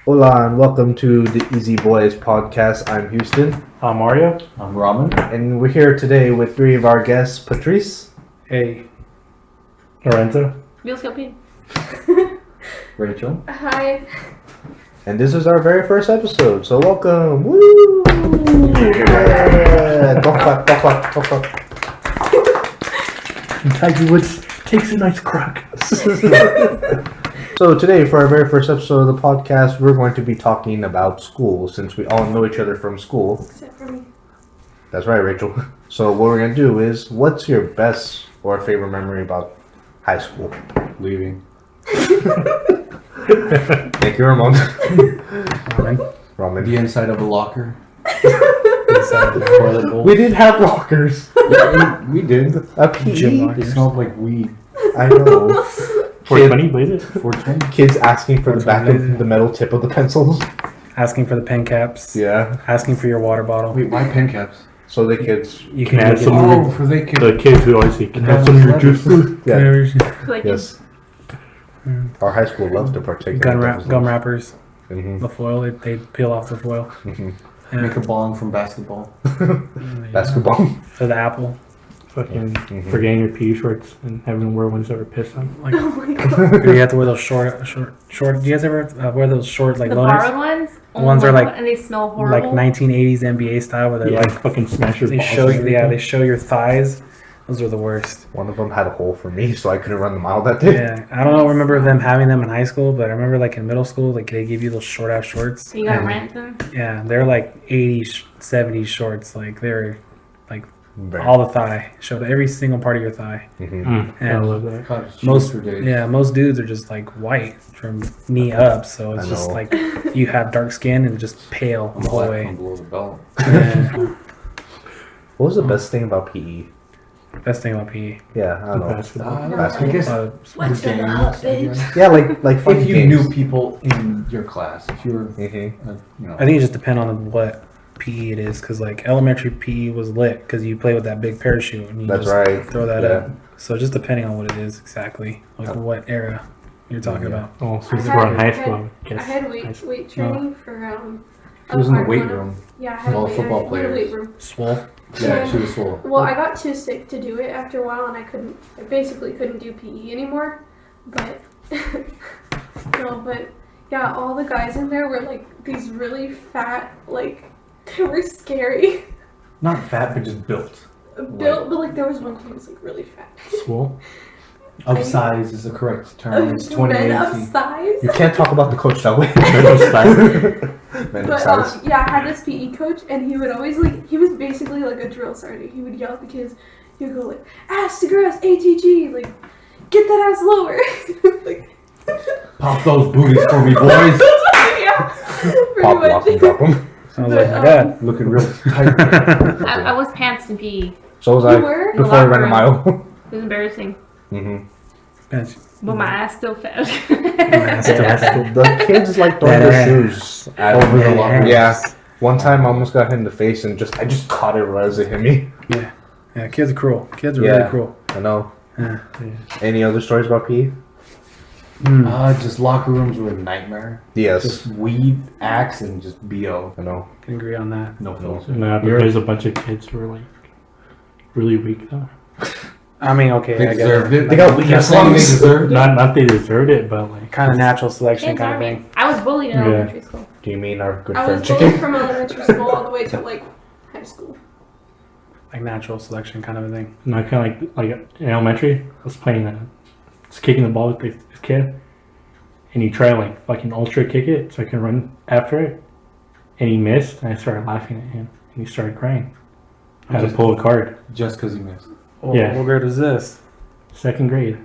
Hola and welcome to the TheEZBoys podcast. I'm Houston. I'm Mario. I'm Ramen. And we're here today with three of our guests, Patrice. Hey. Lorenzo. Rachel. Hi. And this is our very first episode, so welcome. Woo! Yeah. Go clap, go clap, go clap. And Tiger Woods takes a nice crack. So today, for our very first episode of the podcast, we're going to be talking about school, since we all know each other from school. Except for me. That's right, Rachel. So what we're going to do is, what's your best or favorite memory about high school? Leaving. Thank you, Ramon. Ramen. The inside of a locker. Inside of a toilet bowl. We didn't have lockers. Yeah, we did. A PE. It smelled like weed. I know. 420 Blazers? 420. Kids asking for the back of the metal tip of the pencils. Asking for the pen caps. Yeah. Asking for your water bottle. Wait, why pen caps? So the kids. You Can can add make some it. more- for they could. The kids who always say, can I have some of your juice, please? Yeah. Like Yes. Our high school loves to partake. Gum wrappers. Mm-hmm. The foil. They peel off the foil. Mm-hmm. Yeah. Make a bong from basketball. Basketball. For the apple. Fucking Mhm. forgetting your PE shorts and having to wear ones that were pissed on. Like, oh my god. you have to wear those short. Do you guys ever wear those short like The loners? borrowed ones? The ones are like- and they smell Like horrible. 1980s NBA style where they're Yeah, like fucking smash your they balls show and you. Yeah, everything. they show your thighs. Those are the worst. One of them had a hole for me, so I couldn't run the mile that day. Yeah, I don't remember them having them in high school, but I remember like in middle school, like they give you those short ass shorts. You gotta And, rent them. yeah, they're like 80s, 70s shorts. Like they're Very- all the thigh, showed every single part of your thigh. Mhm. I And love that. Cottage cheese most, for days. yeah, most dudes are just like white from knee up, so it's I just know. like you have dark skin and just pale I'm the whole black way. from below the belt. Yeah. What was the best thing about PE? Best thing about PE. Yeah, I don't know. Basketball. I Basketball. guess What's the in the games, up, I babes? guess. Yeah, like fun If you games. knew people in your class, if you were, Mm-hmm. I think it just depends on what PE it is, because like elementary PE was lit because you play with that big parachute and you That's just right. throw that Yeah. up. So just depending on what it is exactly, like what era you're talking Yeah. about. Oh, since I we're in had- high I school, I I guess. had high weight school. weight training for she was in the part weight one of- room. Yeah, I had All a weight football I had a weight players. room. Swole. Yeah, she was full. Well, I got too sick to do it after a while, and I basically couldn't do PE anymore. But no, but yeah, all the guys in there were like these really fat, like they were scary. Not fat, but just built. Built, but like there was one who was like really fat. Swole. Of size is the correct term. It's Men of 2018. size. You can't talk about the coach that way. Men of But size. yeah, I had this PE coach, and he would always like, he was basically like a drill sergeant. He would yell at the kids. He would go like, ass to grass, ATG, like, get that ass lower. like, Pop those booties for me, boys. yeah, pretty Pop, lock, and much. drop 'em. I was But, like, my God. Looking real tight. I was pants in PE. So was You I were? before I ran a mile. It was embarrassing. Mm-hmm. But my ass still fat. The kids like throwing their shoes over the locker. Yeah. One time I almost got hit in the face and I just caught it right as it hit me. Yeah, kids are cruel. Kids are Yeah. really cruel. I know. Yeah. Any other stories about PE? Just locker rooms were a nightmare. Yes. Just weed, axe, and just BO. I know. Can agree on that. No filter. Nah, but You're- there's a bunch of kids who are like really weak though. I mean, okay, They I get deserved it. it. They got weak You're ass saying they lungs. deserved it? Not they deserved it, but like Kind of natural selection Kids kind of are thing. mean. I was bullied in Yeah. elementary school. Do you mean our good I friend was bullied Chicken? from elementary school all the way to like high school. Like natural selection kind of a thing. not kind of like in elementary. I was playing just kicking the ball with this kid, and he tried to like fucking ultra kick it so I can run after it, and he missed, and I started laughing at him, and he started crying. I had to pull a card. Just because you missed. Oh, Yeah. What grade was this? 2nd grade.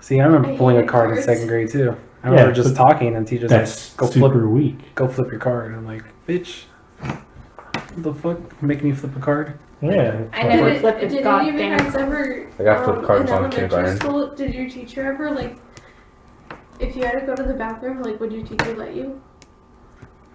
See, I remember I pulling a hated card in cards. second grade too. I remember Yeah, just but talking and teachers That's like, super weak. go flip your card. I'm like, bitch, what the fuck? Making me flip a card? Yeah. I never Did flipped any it. of God you damn. guys ever? I got flip cards in on elementary kindergarten. school, did your teacher ever like, if you had to go to the bathroom, like, would your teacher let you?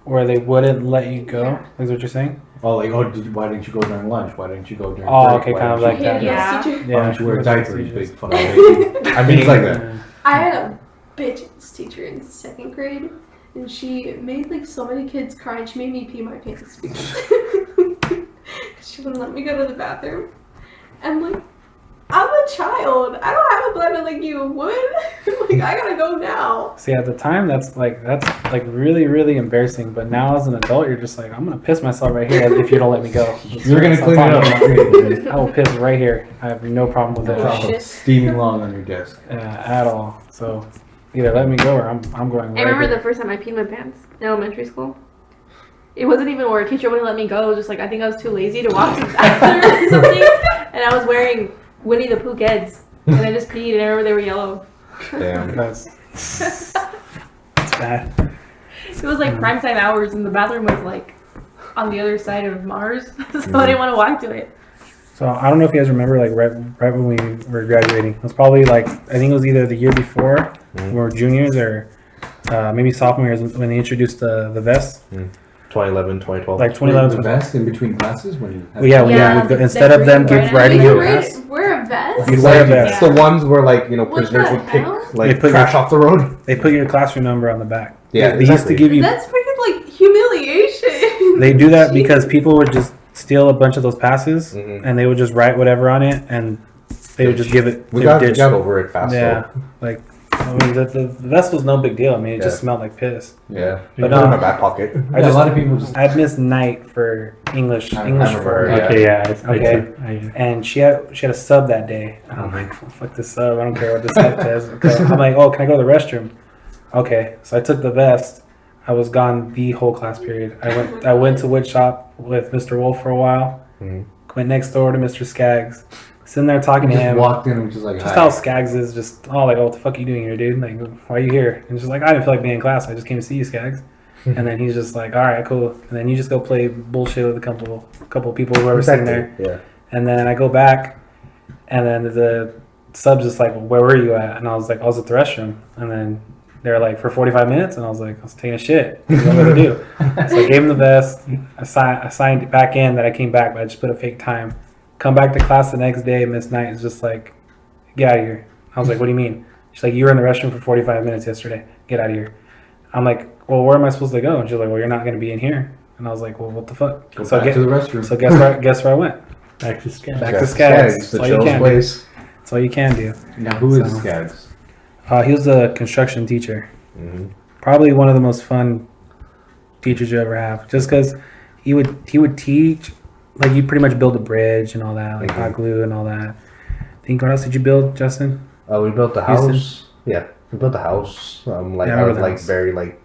Where they wouldn't let you go? Yeah. Is what you're saying? Oh, like, why didn't you go during lunch? Why didn't you go during Oh, break? okay, Why kind of didn't like you- that. Yeah. Teacher. Why don't you wear a diaper, you teachers. big fucking baby? I mean, like that. I had a bitch teacher in second grade, and she made like so many kids cry, and she made me pee my pants because she wouldn't let me go to the bathroom. And like, I'm a child. I don't have a bladder like you would. Like, I gotta go now. See, at the time, that's like really, really embarrassing. But now, as an adult, you're just like, I'm gonna piss myself right here if you don't let me go. You're gonna clean it up. I will piss right here. I have no problem with Oh, that shit. Steaming long on your desk. at all. So either let me go or I'm going right I remember here. the first time I peed my pants in elementary school. It wasn't even where a teacher wouldn't let me go. It was just like I think I was too lazy to walk to the bathroom or something. And I was wearing Winnie the Pooh Keds. And I just peed and I remember they were yellow. Damn. That's bad. It was like prime time hours and the bathroom was like on the other side of Mars. So I didn't want to walk to it. So I don't know if you guys remember, like right when we were graduating. It was probably like, I think it was either the year before, when we were juniors, or maybe sophomore years when they introduced the vest. 2011, 2012. Like The 2011. vest in between classes when you. Well, yeah, Yeah, we'd go, the instead of them green give right writing now. you a Wear, vest, wear a vest? you'd wear a vest. It's the ones where, like, you know, What prisoners the would pick, hell? like, They put trash off the road. They put your classroom number on the back. Yeah, they used to exactly. give you. That's freaking like humiliation. They do that because people would just steal a bunch of those passes, Mhm. and they would just write whatever on it, and they would just give it. We they got, would we ditch. got over it fast, Yeah, like I mean, the vest was no big deal. I mean, it just Yeah. smelled like piss. though. Yeah. But Put it in my back pocket. I Yeah, just a lot of people just. I'd missed night for English I English remember for her, her. Okay, yeah. Okay. And she had a sub that day. And I'm like, fuck this sub. I don't care what this sub says. I'm like, oh, can I go to the restroom? Okay. So I took the vest. I was gone the whole class period. I went to wood shop with Mr. Wolf for a while. Mhm. Went next door to Mr. Skaggs. Sitting there talking to Just him. walked in and was just like, Just hi. how Skaggs is just, oh, like, oh, what the fuck are you doing here, dude? Like, why are you here? And she's like, I didn't feel like being in class. I just came to see you, Skaggs. And then he's just like, all right, cool. And then you just go play bullshit with a couple people who are sitting there. Yeah. And then I go back, and then the sub's just like, where were you at? And I was like, I was at the restroom. And then they're like, for 45 minutes? And I was like, I was taking a shit. What am I going to do? So I gave him the vest. I signed it back in that I came back, but I just put a fake time. Come back to class the next day, Miss Knight is just like, get out of here. I was like, what do you mean? She's like, you were in the restroom for 45 minutes yesterday. Get out of here. I'm like, well, where am I supposed to go? And she's like, well, you're not going to be in here. And I was like, well, what the fuck? Go So back to the restroom. So guess where I went? Back to scam. Back to Skaggs. The That's all you chill's can do. place. That's all you can do. Now, who is So- Skaggs? He was a construction teacher. Mhm. Probably one of the most fun teachers you ever have. Just because he would teach, like, you pretty much build a bridge and all that, like hot glue and all that. Think what else did you build, Justin? We built the Houston? house. Yeah, we built the house. Like, Yeah, I I remember was the like house. very like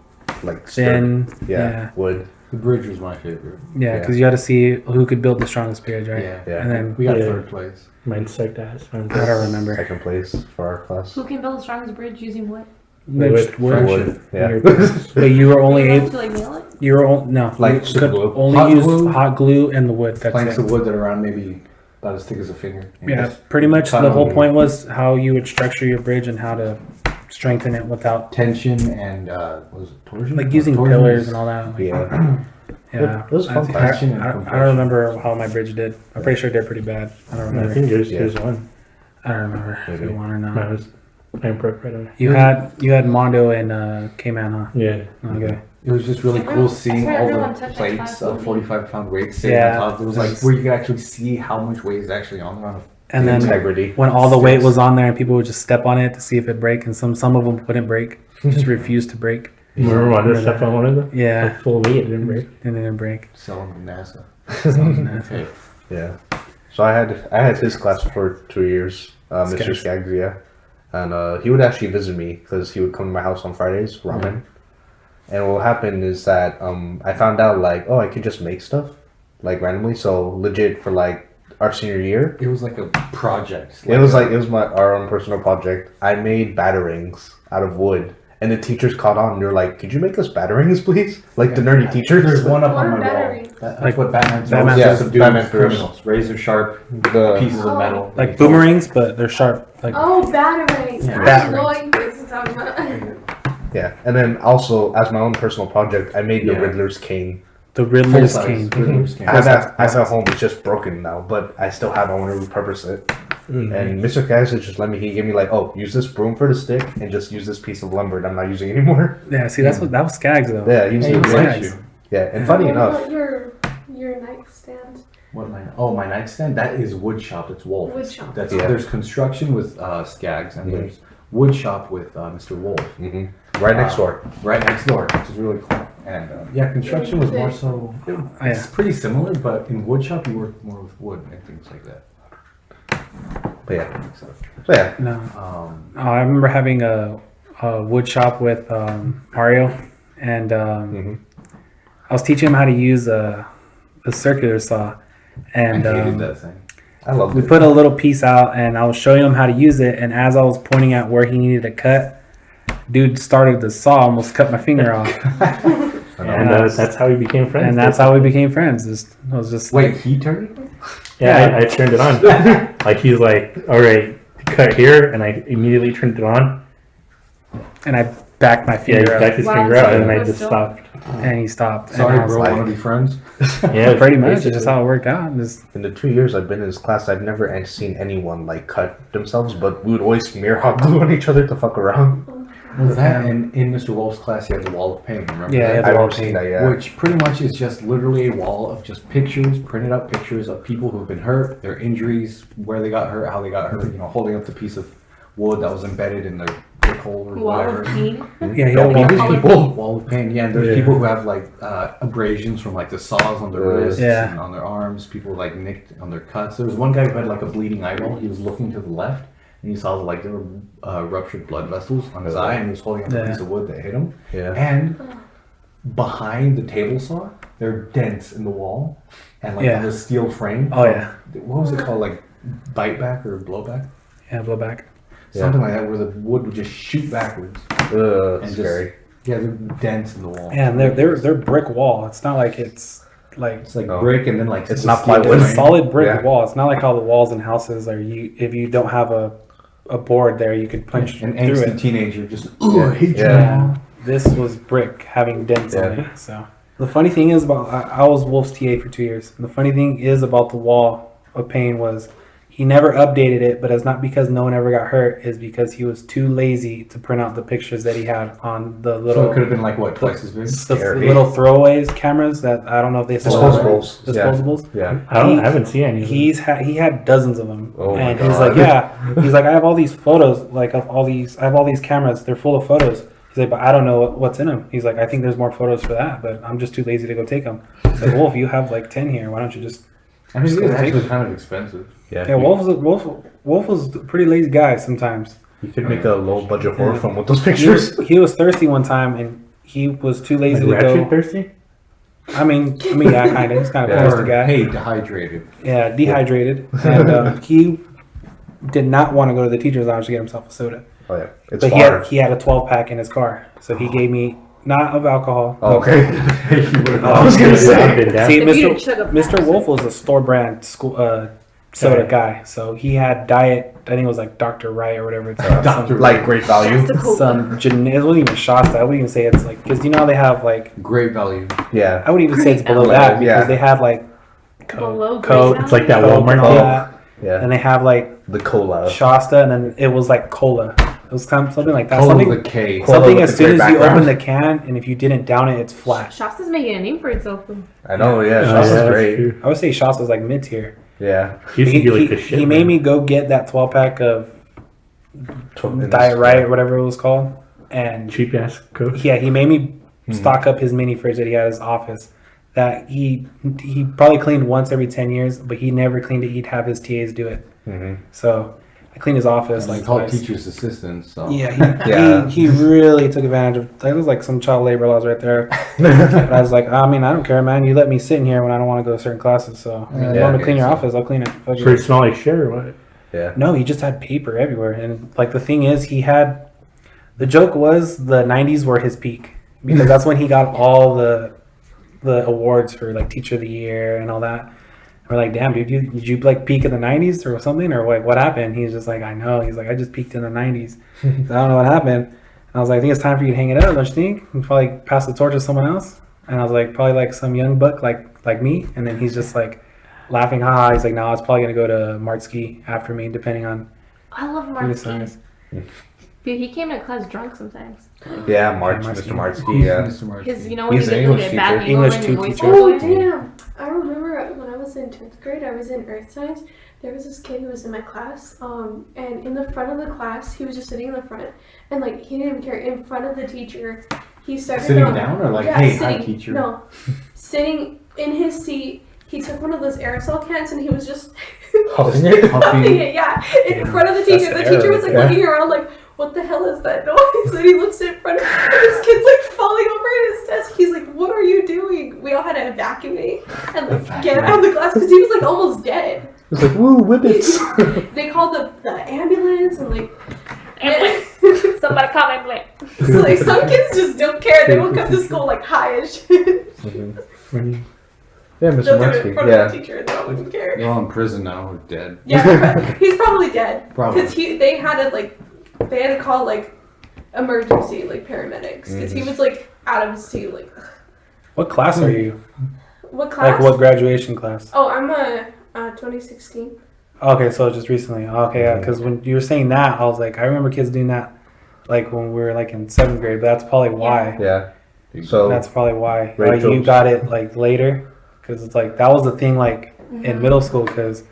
Thin. strict. Yeah, wood. The bridge was my favorite. Yeah, because you had to see who could build the strongest bridge, right? Yeah. Yeah. And then We got Yeah. third place. Mine sucked ass. I don't remember. Second place for our class. Who can build the strongest bridge using what? Which wood? Wood. Yeah. But you were only Are you able. able to like nail it? You were no, Like you super could glue. only Hot use glue? hot glue and the wood. That's Planks it. of wood that are around maybe about as thick as a finger. And Yeah, just pretty much cut the whole them. point was how you would structure your bridge and how to strengthen it without Tension and was it torsion? like using Torsion pillars is- and all that. Like, Yeah. yeah. It was fun I, class. Tension and I don't compression. remember how my bridge did. I'm pretty sure it did pretty bad. I don't I remember. think yours Yeah. is one. I don't remember if Maybe. you won or Mine not. was I broke right away. You had Mondo and K-Man, huh? Yeah. Okay. It was just really Everyone- cool seeing I swear all everyone the took that plates class of with me. 45-pound weights sitting Yeah. on top. It was like where you could actually see how much weight is actually on there. And then Integrity. when all the weight was on there and people would just step on it to see if it break, and some of them wouldn't break, just refused to break. Remember when I Remember stepped that? on one of them? Yeah, Like full weight, it didn't break. and it didn't break. Selling to NASA. So, Okay. Yeah. So I had his class for 2 years, Mr. Skaggs. Skaggs, yeah, and he would actually visit me because he would come to my house on Fridays, ramen. And what happened is that I found out like, oh, I could just make stuff like randomly. So legit for like our senior year, It was like a project. it was our own personal project. I made batarangs out of wood. And the teachers caught on. They're like, "Could you make us batarangs, please?" Like the nerdy teachers. There's one up What on are my wall. batteries? That's Like what Batman Batman throws does. to do Batman with throws. criminals. Razor sharp The pieces of metal. like boomerangs, but they're sharp. Like Oh, batarangs. Yeah. I know what you guys are talking about. yeah, and then also as my own personal project, I made the Yeah. Riddler's cane. the Riddler's Full-size cane. Riddler's cane. I have that at home. It's just broken now, but I still have. I want to repurpose it. And Mr. Kaiser just let me. He gave me like, oh, use this broom for the stick, and just use this piece of lumber that I'm not using anymore. Yeah, see, that was Skaggs though. Yeah, he was Hey, the what great. you? Yeah, and funny What enough, about your nightstand? What my nightstand? That is wood shop. It's Wolf. Wood shop. That's Yeah. There's construction with Skaggs, and Mhm. there's wood shop with Mr. Wolf. right next door. Right next door, which is really cool. And yeah, construction was more so. It's pretty similar, but in wood shop you work more with wood and things like that. But yeah, So, so yeah, No. um, Oh, I remember having a wood shop with Mario, and I was teaching him how to use a circular saw, and I hated that thing. I love we it. put a little piece out, and I was showing him how to use it. And as I was pointing out where he needed to cut, dude started the saw, almost cut my finger off, And that's how we became friends. and that's how we became friends. I was just Wait, he turned it? Yeah, I turned it on. Like he's like, all right, cut here, and I immediately turned it on. and I backed my Yeah, he finger up, backed his Wow, finger out, so and I was just still- stopped. and he stopped. Sorry, and I was bro. like- Want to be friends? Yeah, pretty much. It's basically. just how it worked out. Just, In the 2 years I've been in his class, I've never seen anyone like cut themselves, but we would always smear hot glue on each other to fuck around. Was that in Mr. Wolf's class? He had the wall of paint. Remember? Yeah, that? he had the I've wall never of seen paint. that. Yeah, Which pretty much is just literally a wall of just pictures, printed out pictures of people who've been hurt, their injuries, where they got hurt, how they got hurt. You know, holding up the piece of wood that was embedded in their brick hole or Wall whatever. of pain. yeah, he had a Don't wall. be these people. Wall of pain. Yeah, and there's Yeah. people who have like abrasions from like the saws on their wrists Yeah. and on their arms. People like nicked on their cuts. There was one guy who had like a bleeding eyeball. He was looking to the left. And he saw like there were ruptured blood vessels on his eye, and he was holding up a Yeah. piece of wood that hit him. yeah. And behind the table saw, there are dents in the wall, and like Yeah. on the steel frame. Oh yeah, What was it called? Like bite back or blowback? yeah, blow back. Something like that, where the wood would just shoot backwards. And Scary. Yeah, there are dents in the wall. And they're brick wall. It's not like it's like It's like Oh. brick, and then like It's the not steel plywood. it's a frame. solid brick Yeah. wall. It's not like how the walls in houses are. If you don't have a board there, you could punch An through angsty it. teenager just, oh, I hate you. Yeah. This was brick having dents on Yeah. it. So the funny thing is about I was Wolf's TA for 2 years. And the funny thing is about the wall of pain was he never updated it, but it's not because no one ever got hurt. Is because he was too lazy to print out the pictures that he had on the So it little could have been like what, twice as big? the Scary. little throwaways cameras that I don't know if they still have. Disposables. Yeah. Disposables. Yeah. I haven't seen any. Of them. He had dozens of them, Oh my and he's God. like, yeah, he's like, I have all these photos, like of all these, I have all these cameras, they're full of photos. He's like, but I don't know what's in them. He's like, I think there's more photos for that, but I'm just too lazy to go take them. He's like, Wolf, you have like 10 here. Why don't you just? I mean, Just it's go take actually kind of expensive. Yeah, Wolf was a pretty lazy guy sometimes. You could make a low budget horror Yeah. film with those He pictures. was thirsty one time, and he was too lazy Like to Ratchet go. thirsty? I mean, yeah, kind of. He's kind of Yeah. a thirsty Or, guy. hey, dehydrated. Yeah, dehydrated, and he did not want to go to the teacher's lounge to get himself a soda. Oh yeah, it's But far. he had a 12 pack in his car, so he gave me not of alcohol. Oh, okay. Oh, I was gonna I've say. been down. See, If you chug a Mr. pack, Wolf was a store brand soda Okay. guy, so he had diet. I think it was like Dr. Wright or whatever it's called. Dr. Like great value. Shasta Cola. Some it wasn't even Shasta. I wouldn't even say it's like because you know how they have like Great value. Yeah. I wouldn't even say it's below Great that because yeah. they have like Below Coke, Great It's like that Coke Walmart and all thing. that, Yeah. and they have like The cola. Shasta, and then it was like cola. It was kind of something like that. Cola Something, with a K. Cola something with as the soon gray as you background. open the can, and if you didn't down it, it's flat. Shasta's making a name for itself. Though. I know. Yeah. Oh, Shasta's yeah, great. that's true. I would say Shasta's like mid tier. Yeah. He used to be like the shit. He made man. me go get that 12 pack of And Diet Right or whatever it was called, and cheap ass Coke. yeah, he made me Hmm. stock up his mini fridge that he had in his office. That he probably cleaned once every 10 years, but he never cleaned it. He'd have his TAs do it. Mhm. So I cleaned his office Like like called twice. teacher's assistant. So Yeah, Yeah. He really took advantage of. That was like some child labor laws right there. But I was like, I mean, I don't care, man. You let me sit in here when I don't want to go to certain classes. So I mean, you Yeah, want me to clean your so- office? I'll clean it. Fuck Does it. it smell like shit or what? Yeah. No, he just had paper everywhere. And like the thing is, he had. The joke was the 90s were his peak because that's when he got all the awards for like Teacher of the Year and all that. We're like, damn, dude, did you like peak in the 90s or something? Or what happened? He's just like, I know. He's like, I just peaked in the 90s. So I don't know what happened. And I was like, I think it's time for you to hang it up, don't you think? And probably pass the torch to someone else. And I was like, probably like some young buck like me. And then he's just like, laughing, haha. He's like, no, it's probably gonna go to Martsky after me, depending on I love who Mark. decides. Dude, he came to class drunk sometimes. Yeah, March, Yeah, Mr. Martsky. Martsky, yeah. Mr. March. His, you know, when He's you an get English the back teacher. angle English and two voice teacher. over Oh it. damn! I remember when I was in 10th grade, I was in earth science. There was this kid who was in my class, and in the front of the class, he was just sitting in the front, and like he didn't even care. In front of the teacher, he started Sitting down or like, yeah, hey, sitting, hi, teacher? No, sitting in his seat. He took one of those aerosol cans and he was just Huffing it? huffing it, yeah, in front of the teacher. The That's teacher was like yeah. looking around like, what the hell is that noise? And he looks in front of him, and this kid's like falling over at his desk. He's like, what are you doing? We all had to evacuate and like get out of the class because he was like almost dead. It's like, woo, whippets. They called the ambulance and like, Somebody call my ambulance. so like some kids just don't care. They will come to school like high as shit. Mhm. Yeah, Mr. They'll do it in Martsky, front yeah. of the teacher and they don't even care. They're all in prison now or dead. Yeah, he's probably dead. Probably. Because they had to call like emergency like paramedics because he was like out of his seat. Like, What class are you? what class? Like what graduation class? Oh, I'm a 2016. Okay, so just recently. Okay, yeah, because when you were saying that, I was like, I remember kids doing that, like when we were like in 7th grade. But that's probably why. Yeah. So, That's probably why. Like Rachel's- you got it like later, because it's like that was the thing like in middle school, because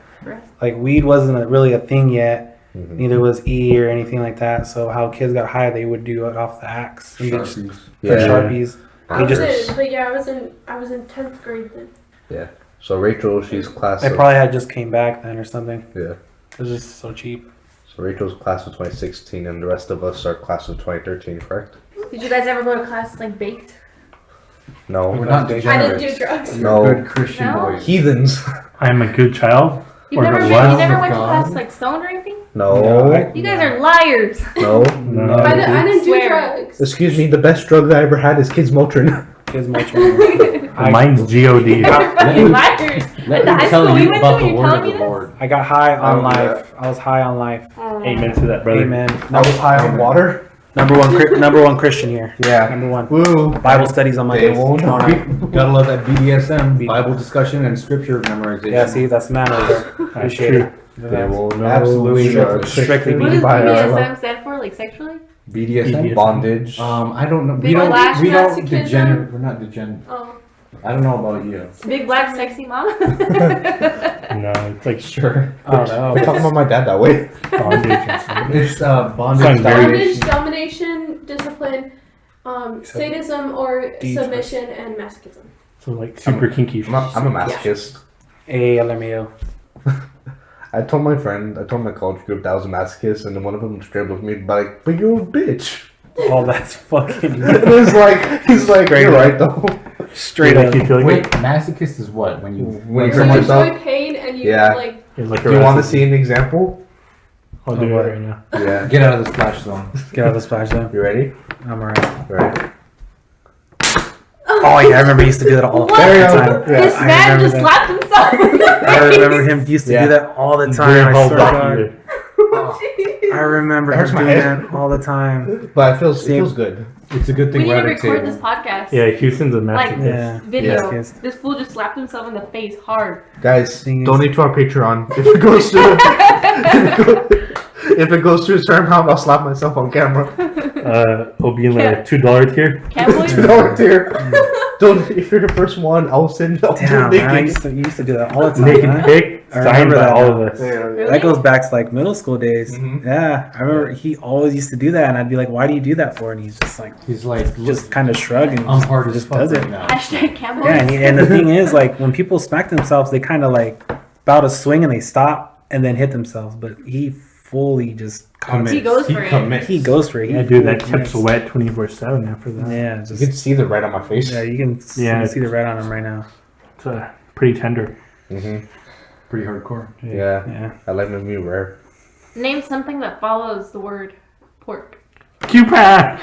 like weed wasn't really a thing yet. mhm. Neither was E or anything like that. So how kids got high, they would do it off the axe and they just Sharpies. put Yeah. Sharpies. I They was just in, but yeah, I was in 10th grade then. So Rachel, she's class they of, probably had just came back then or something. yeah. It was just so cheap. So Rachel's class of 2016 and the rest of us are class of 2013, correct? Did you guys ever go to class like baked? No. We're not I degenerates. didn't do drugs. You're No. good Christian No? boys. Heathens. I'm a good child. You Or never, the you what? never went to God. class like stoned or anything? No. You guys are liars. No. No. I didn't do Swear. drugs. Excuse me, the best drug that I ever had is Kids Motrin. Kids much. Mine's God. Fucking liars. Let At the me high tell school we you went about to, the you're word telling of me the this? Lord. I got high on Oh, yeah. life. I was high on life. Amen to that, brother. Amen. I was high on water. Number one Christian here. Yeah. Number one. Woo. Bible studies on They Mondays. won't Tomorrow night. Gotta love that BDSM, Bible discussion, and scripture memorization. Yeah, see, that's the man over there. That's Appreciate true. it. They will know Absolutely we are not. Christians Strictly What does by our love. BDSM stand for? Like sexually? BDSM? Bondage. I don't know. Big black We don't masochism? degenerate. We're not degenerate. Oh, I don't know about you. Big black sexy mama? No, it's like Sure. I don't know. We're talking about my dad that way. bondage and stuff. It's bondage, Sounds very- bondage, domination. domination, discipline, sadism or D submission, and masochism. So like super kinky. I'm a masochist. LMAO. I told my college group that I was a masochist, and then one of them straight looked at me like, "But you're a bitch." Oh, that's fucking He's like, "You're right though." straight like up. you feeling Wait, it? masochist is what? When you When you So hurt you myself. enjoy pain and you Yeah. like. It's like Do you want to see an example? I'll do it right now. Yeah. get out of the splash zone. Get out of the splash zone. You ready? I'm alright. Right. Oh yeah, I remember he used to do that all the What? time. Yeah. This I man remember just that. slapped himself in the I face. remember him used to Yeah. do that all the Very time. I whole swear to body God. here. I remember It him hurts my doing head. that all the time. But it feels See- good. It's a good We thing need we're to at a record table. this podcast. Yeah, Houston's a Like- masochist. Yeah. Video. Yes. This fool just slapped himself in the face hard. Guys, Thing is- donate to our Patreon. If it goes to if it goes to a certain amount, I'll slap myself on camera. It'll be in the $2 tier. Can't believe $2 tier. Don't if you're the first one, I'll send. I'll Damn, do man, I naked. used to do that all the time. Naked man. pic I signed remember by that all now. of us. Yeah. Really? That goes back to like middle school days. Mhm. Yeah, I remember he always used to do that, and I'd be like, "Why do you do that for?" And he's just like, He's like, just kind of shrug and I'm hard as just fuck does right it. now. Hashtag can't Yeah, believe and the thing is, like, when people smack themselves, they kind of like about to swing and they stop and then hit themselves. But he fully just Commits. He goes for it. commits. he goes for it. He Yeah, dude, that fully tip's commits. wet 24/7 after that. Yeah, You just can see the red on my face. yeah, you can Yeah. see the red on him right now. It's pretty tender. Mhm. Pretty hardcore. Yeah. Yeah. I like my meat rare. Name something that follows the word pork. Coupon!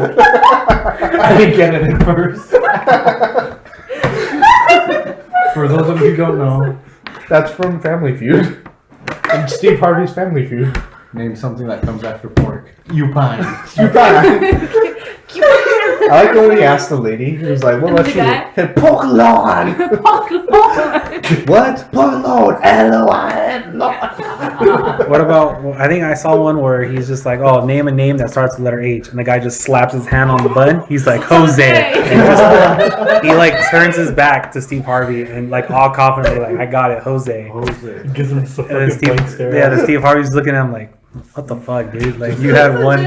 I didn't get it at first. For those of you who don't know, That's from Family Feud. And Steve Harvey's Family Feud. name something that comes after pork. You pine. I like when he asked the lady, he was like, what about The you? guy? Hey, Pokemon! What? Pokemon! L-O-I-N. What about? I think I saw one where he's just like, "Oh, name a name that starts with the letter H," and the guy just slaps his hand on the button. He's like, "Jose," and just, he like turns his back to Steve Harvey and like all confidently like, "I got it, Jose." Jose. Gives him some And then fucking blank stare. the Steve Harvey's looking at him like, "What the fuck, dude? Like you had one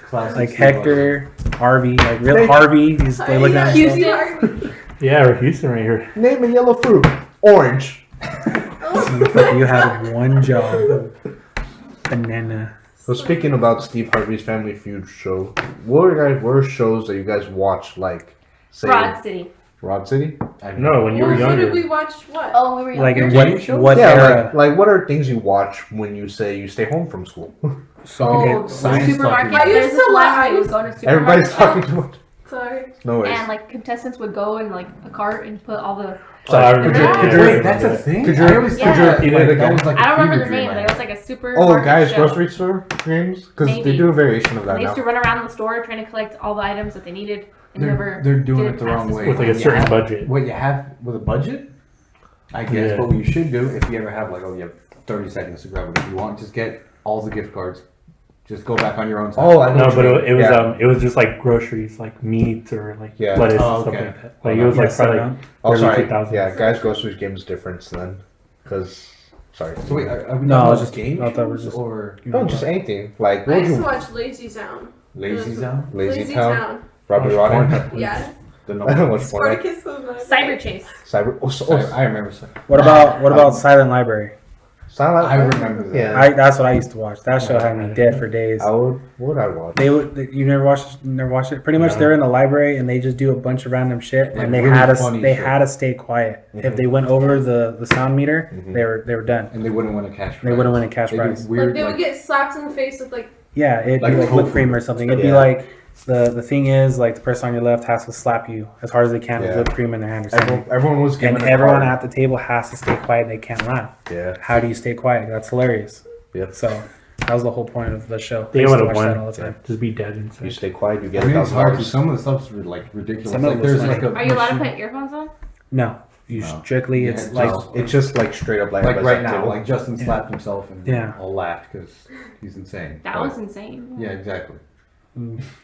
Classic like Steve Hector, Harvey, like real Harvey. He's like looking at himself. Houston. Yeah, we're Houston right here. Name a yellow fruit. Orange. You had one job. Banana. So speaking about Steve Harvey's Family Feud show, what were shows that you guys watched, like, say, Broad City. Rod City? No, when you were What did younger. we watch? What? Oh, we were Like in younger. what Yeah, era? like what are things you watch when you say you stay home from school? So Oh, okay, Science supermarket. documentary. There's I used this to line like- where you would go to supermarket. Everybody's talking too much. Sorry. No worries. And like contestants would go in like a cart and put all the. Oh, I remember. Yeah. Could you- Wait, that's a thing? Could you- I always could thought you that, repeat like, it that again? was like I don't a remember the fever name, dream but I it was had. like a super. Oh, guys, grocery store games? Because they Maybe. do a variation of that They used to now. run around the store trying to collect all the items that they needed, and whoever They're doing did it the wrong fastest way. With like a won. certain Yeah. budget. What you have with a budget, I guess. Yeah. But what you should do, if you ever have like, oh, you have 30 seconds to grab it. If you want, just get all the gift cards. Just go back on your own time. Oh, I know. No, what but you mean. it was Yeah. it was just like groceries, like meat or like Yeah. lettuce Oh, and stuff okay. like that. Like it was like Yes, probably I like know. Oh, early sorry. 2000s. Yeah, guys, groceries game is different then. Because, sorry. So wait, are we No, talking I was about just- game I thought it was shows just- or No, just anything. Like, I what used would to you... watch Lazy Town. Lazy Zone? Lazy Town? Robbie Watch Rodden? Pornhub. Yeah. The I don't number. watch Fortnite. Spartacus was Cyber Chase. Cyber... I remember. What about Silent Library? Silent I remember that. Yeah. That's what I used to watch. That show had me dead for days. What would I watch? You never watched it. Pretty much, No. they're in the library and they just do a bunch of random shit, Like and they really had funny they shit. had to stay quiet. Mhm. If they went over the sound meter, Mhm. they were done. And they wouldn't win a cash prize. They wouldn't win a cash They do prize. Weird, Like they would get slapped in the face with like. Yeah, it'd Like be like whipped tofu. cream or something. It'd be Yeah. like the thing is like the person on your left has to slap you as hard as they can with Yeah. whipped cream in their hand or something. Everyone was given And a everyone card. at the table has to stay quiet. They can't laugh. Yeah. How do you stay quiet? That's hilarious. Yep. So that was the whole point of the show. I They used would to have watch that won. all the time. Just be dead You inside. stay quiet, you I get mean, it's hard $1,000. because some of the stuff's like ridiculous. Some of Like it was there's funny. like a Are you allowed to machine- put earphones on? No, you No. strictly Yeah, it's it's like just- It's just like straight up like like right now, table. like Justin Yeah. slapped himself and Yeah. all laughed because he's insane. That But- was insane. Yeah, exactly.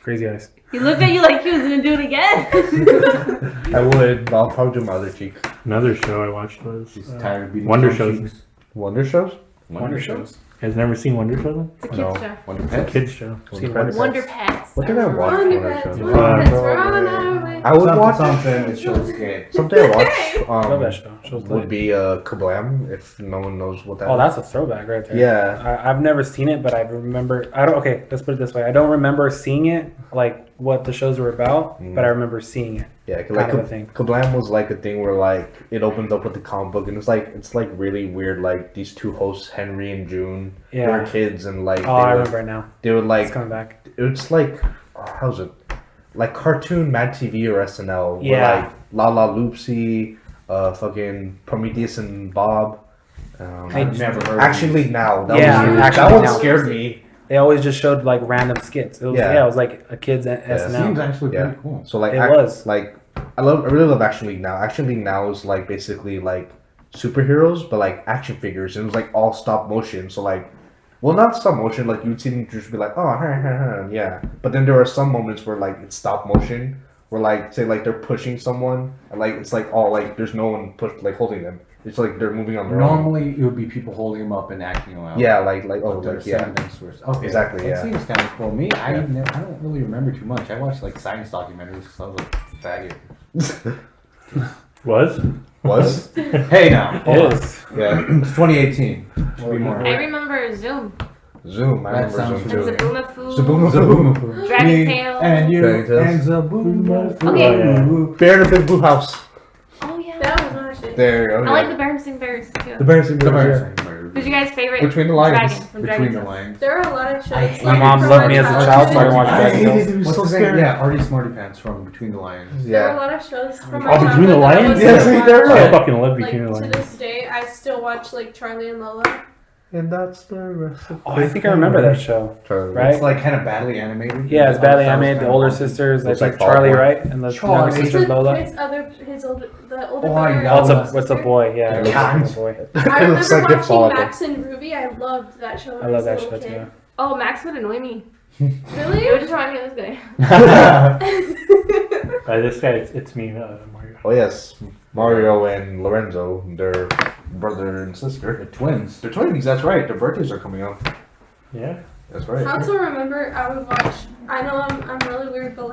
crazy eyes. He looked at you like he was gonna do it again. I would, but I'll probably do my other cheek. Another show I watched was He's tired of being Wonder his own Shows. cheeks. Wonder shows? Wonder shows. You guys never seen Wonder Shows? It's a kid's No. show. Wonder It's a Pets. kids show. Seen Wonder Wonder Pets. What did I watch? Wonder when I Pets, was Wonder young? Pets, we're on our way. I would Something, watch something. It shows gay. something I watch. Love that show. Show's Would lit. be Kablam if no one knows what that. Oh, that's a throwback right there. Yeah. I've never seen it, but I remember. I don't. Okay, let's put it this way. I don't remember seeing it, like what the shows were about, Mhm. but I remember seeing it. Yeah, 'cause, kind like of a thing. Kablam was like a thing where like it opens up with the comic book and it's like really weird. Like these two hosts, Henry and June, they were Yeah. kids and like Oh, I they would, remember it now. they would It's like coming back. it's like how's it like cartoon Mad TV or SNL. Where, Yeah. like La La Loopsy, fucking Prometheus and Bob. I've never heard. Action League Now. That Yeah, was, Action that League one Now. scared me. They always just showed like random skits. It was Yeah. it was like a kids It SNL. seems actually Yeah. pretty cool. So like It was. like I really love Action League Now. Action League Now is like basically like superheroes but like action figures and it was like all stop motion. So like well not stop motion, like you'd see them just be like, oh yeah. But then there are some moments where like it's stop motion where like say like they're pushing someone and like it's like all like there's no one holding them. It's like they're moving on their own. Normally, it would be people holding him up and acting him out. Yeah, like Oh, like yeah. Okay, Exactly, That yeah. seems kind of cool. Me, I Yeah. don't really remember too much. I watched like science documentaries because I was a faggot. Was? Was? Hey now, hold on. Is. Yeah. It's 2018. Should be more. I remember Zoom. Zoom. I That remember sounds Zoom And too. Zaboomafoo. Zaboomafoo. Dragon Me Tail. and you Dragon Tales. and Zaboomafoo. Okay. Bear in the Big Blue House. Oh yeah. That was my shit. There you go. I yeah. like the Berenstain Bears too. The Bears in The Bears. Who's your guys' favorite? Between the Lions. Dragon from Between Dragon the Tales. lines. There are a lot of shows. I hate My mom from loved our me as a childhood. child, so I watched I Dragon hated Tales. it. It was What's so his scary. name? Yeah, Artie Smarty Pants from Between the Lions. There are a Yeah. lot of shows from Oh, our Between the childhood that I Lions? was Yes, still there watch. are. I fucking love Like Between the to Lines. this day, I still watch like Charlie and Lola. And that's the recipe. Oh, I think I remember that show. Charlie. Right? It's like kind of badly animated. Yeah, it's badly Art style is animated. The kinda older wonky. sisters, I Looks think like Fall Charlie, Boy. right? And the Charlie. younger sister Lola. His older Oh, brother. yeah. Oh, and it's a sister. boy. Yeah, it Yeah. was a boy. I It remember looks like watching Fall Boy. Max and Ruby. I loved that show. I love that show too. Oh, Max would annoy me. Really? It would just remind me of this guy. By this guy, it's me, Mario. Oh yes, Mario and Lorenzo, they're brother and sister. They're twins. They're twins. That's right. Their birthdays are coming up. Yeah. That's right. I also remember I would watch. I know I'm really weird, but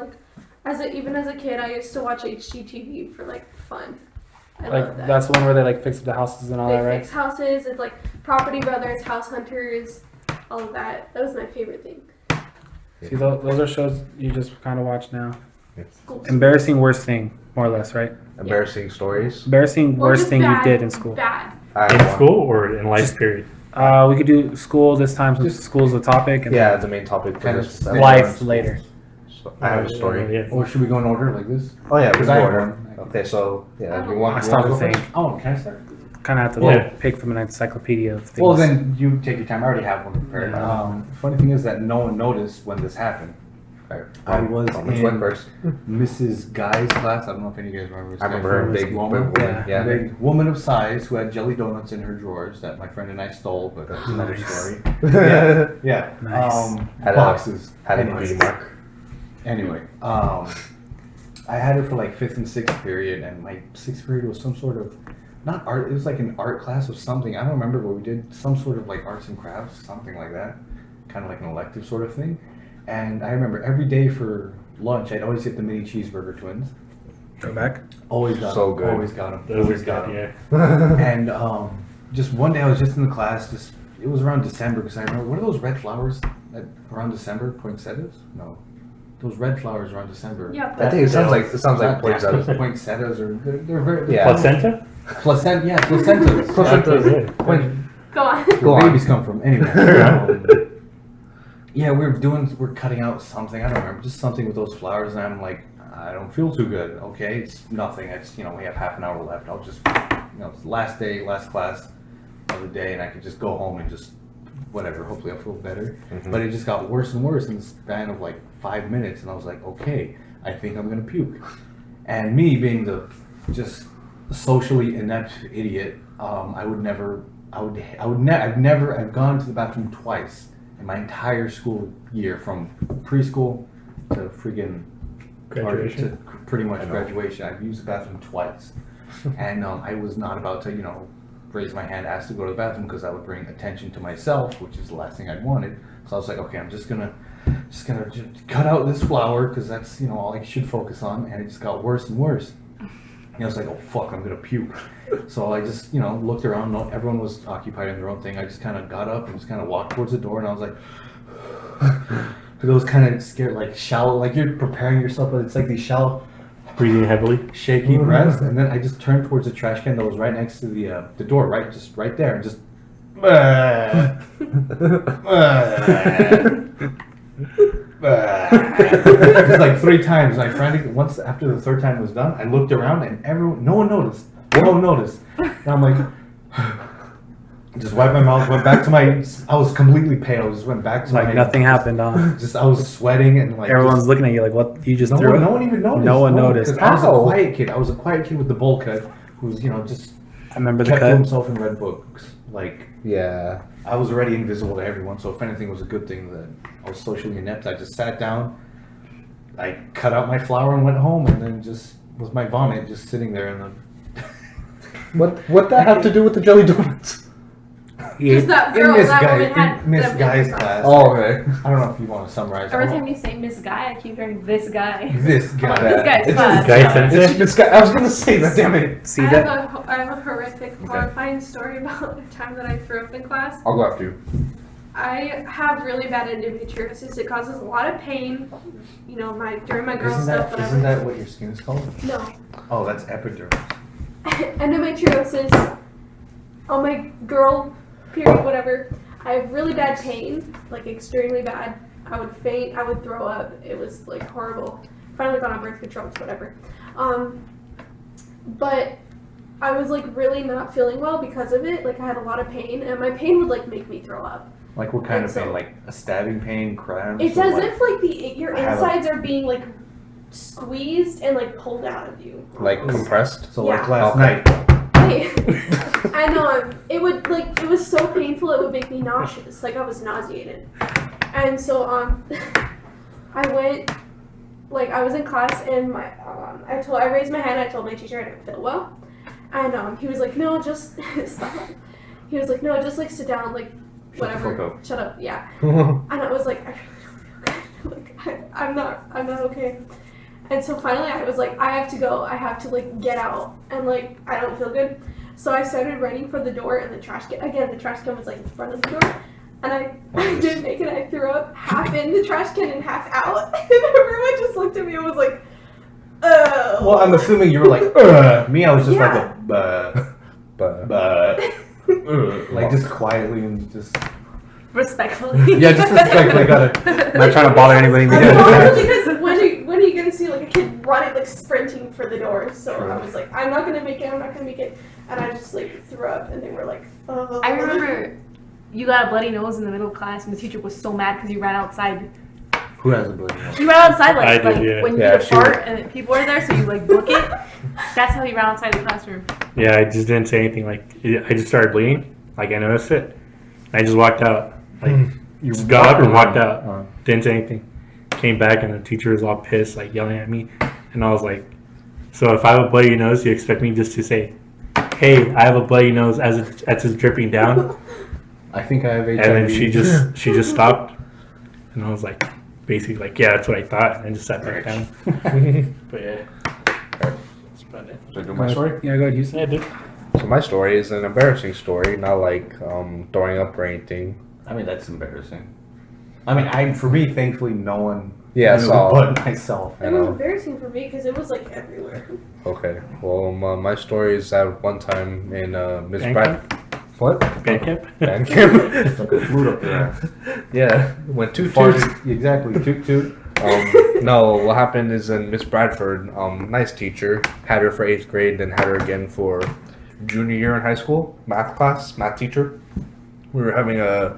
like, even as a kid, I used to watch HGTV for like fun. I love Like that. that's the one where they like fix up the houses and all They that, right? fix houses. It's like Property Brothers, House Hunters, all of that. That was my favorite thing. See, those are shows you just kind of watch now. School. Embarrassing worst thing, more or less, right? Embarrassing stories. Embarrassing Or worst just thing you bad- did in school. Bad. I In have one. school or in life period? We could do school this time since school's the topic, and Yeah, the main topic for Kind of this. stuff. life later. So I have a story. Yeah. Or should we go in order like this? Oh yeah, Because we I have order. one. Okay, so yeah, you I want stopped to to think. Oh, can I start? Kind of have to Yeah. pick from an encyclopedia of things. Well, then you take your time. I already have one prepared. Yeah. Funny thing is that no one noticed when this happened. I was Which one in first? Mrs. Guy's class. I don't know if any of you guys remember. This I guy remember her from big woman. woman. Yeah. Yeah. Big woman of size who had jelly donuts in her drawers that my friend and I stole, but that's another Nice. story. Yeah. Yeah. Nice. Had a- Boxes. Had a Anyways. beauty mark. Anyway, I had it for like 5th and 6th period, and my 6th period was some sort of, not art, it was like an art class or something. I don't remember, but we did some sort of like arts and crafts, something like that. Kind of like an elective sort of thing. And I remember every day for lunch, I'd always get the mini cheeseburger twins. Go back. Always got So them. good. Always got them. Those Always are got good, them. yeah. And just one day I was just in the class, it was around December, because I remember, what are those red flowers that around December? Poinsettias? No. Those red flowers around December. Yeah. I think it sounds like Not poinsettias. poinsettias, or they're very Yeah. Placenta? Placenta, yeah, placentas. Placentas. Yeah. When Go on. Go where on. babies come from. Anyway. Yeah, we're cutting out something, I don't remember, just something with those flowers, and I'm like, I don't feel too good. Okay, it's nothing. It's, we have half an hour left. I'll just, it's the last day, last class of the day, and I can just go home and just, whatever, hopefully I'll feel better. Mhm. But it just got worse and worse in the span of like 5 minutes, and I was like, okay, I think I'm gonna puke. And me being the just socially inept idiot, I've gone to the bathroom twice in my entire school year, from preschool to friggin' Graduation. to pretty much I know. graduation. I've used the bathroom twice. And I was not about to, raise my hand, ask to go to the bathroom, because that would bring attention to myself, which is the last thing I'd wanted. So I was like, okay, I'm just gonna cut out this flower, because that's, all I should focus on. And it just got worse and worse. I was like, oh fuck, I'm gonna puke. So I just, looked around. No, everyone was occupied in their own thing. I just kind of got up and just kind of walked towards the door, and I was like, those kind of scared, like shallow, like you're preparing yourself, but it's like these shallow, Breathing heavily. shaky breaths. And then I just turned towards the trash can that was right next to the door, right, just right there, and just. Just like 3 times. And I frantically, once after the 3rd time was done, I looked around and no one noticed. No one noticed. And I'm like, just wiped my mouth, went back to I was completely pale, just went back to Like nothing happened, huh? Just, I was sweating and like. Everyone's looking at you like, what? You just No threw one, it? no one even noticed. No one noticed. 'Cause I was a How? quiet kid. I was a quiet kid with the bowl cut, who's, just I remember the kept to cut. himself in read books. Like, Yeah. I was already invisible to everyone, so if anything, it was a good thing that I was socially inept. I just sat down, I cut out my flower and went home, and then just with my vomit just sitting there in the. What that have to do with the jelly donuts? Just that girl, that woman had. Miss that Guy's big- class. Oh, okay. I don't know if you want to summarize. Every time you say Miss Guy, I keep hearing this guy. This guy. This guy's It's class. Guy sensei? It's I was gonna say that. Damn it. See I that? have a horrific, horrifying story about the time that I threw up in class. I'll go after you. I have really bad endometriosis. It causes a lot of pain. During my girl Isn't stuff, that, whatever. isn't that what your skin is called? No. Oh, that's epidermis. Endometriosis on my girl period, whatever. I have really bad pain, like extremely bad. I would faint, I would throw up. It was like horrible. Finally got on birth control, whatever. But I was like really not feeling well because of it. Like I had a lot of pain, and my pain would like make me throw up. Like what kind And of pain? so- Like a stabbing pain, cramps? It's or as like, if like your I have a- insides are being like squeezed and like pulled out of you. Like compressed. So like Yeah. last Okay. night. I know. It would like it was so painful. It would make me nauseous. Like I was nauseated. And so I went. Like I was in class and my I raised my hand. I told my teacher I didn't feel well, and he was like, no, just stop. He was like, no, just like sit down, like Shut the whatever. fuck up. Shut up. Yeah. And I was like, I really don't feel good. Like I'm not okay. And so finally I was like, I have to go. I have to like get out. And like, I don't feel good. So I started running for the door and the trash can. Again, the trash can was like in front of the door. And I didn't make it. I threw up half in the trash can and half out. And everyone just looked at me and was like, oh. Well, I'm assuming you were like, me, I was just like a, But like just quietly and just. Respectfully. Yeah, just respectfully gotta. I'm not trying to bother anybody. Because when are you gonna see like a kid running like sprinting for the door? So True. I was like, I'm not gonna make it. And I just like threw up, and they were like, oh. I remember you got a bloody nose in the middle of class, and the teacher was so mad because you ran outside. Who has a bloody nose? You ran outside I like, did, like yeah. when you Yeah, did a she- fart and people are there, so you like book it. That's how he ran outside the classroom. Yeah, I just didn't say anything. Like, I just started bleeding. Like, I noticed it. I just walked out. Like, You just got up and walked around. out. Didn't say anything. Came back and the teacher was all pissed, like yelling at me. And I was like, so if I have a bloody nose, you expect me just to say, hey, I have a bloody nose as it's dripping down? I think I have HIV. And then she just stopped. And I was like, basically like, yeah, that's what I thought. And I just sat back down. But yeah. That's about it. Should I do my story? Yeah, go ahead, Houston. Yeah, dude. so my story is an embarrassing story, not like throwing up or anything. I mean, that's embarrassing. I mean, for me, thankfully, no one Yeah, knew so but myself. I It was know. embarrassing for me because it was like everywhere. Okay. Well, my story is that one time in Miss Band Brad. What? Band camp? Band camp. Like a flute up there. Yeah. Went toot toot. Farted. Exactly. Toot toot. No, what happened is in Miss Bradford, nice teacher, had her for 8th grade, then had her again for junior year in high school, math class, math teacher. We were having I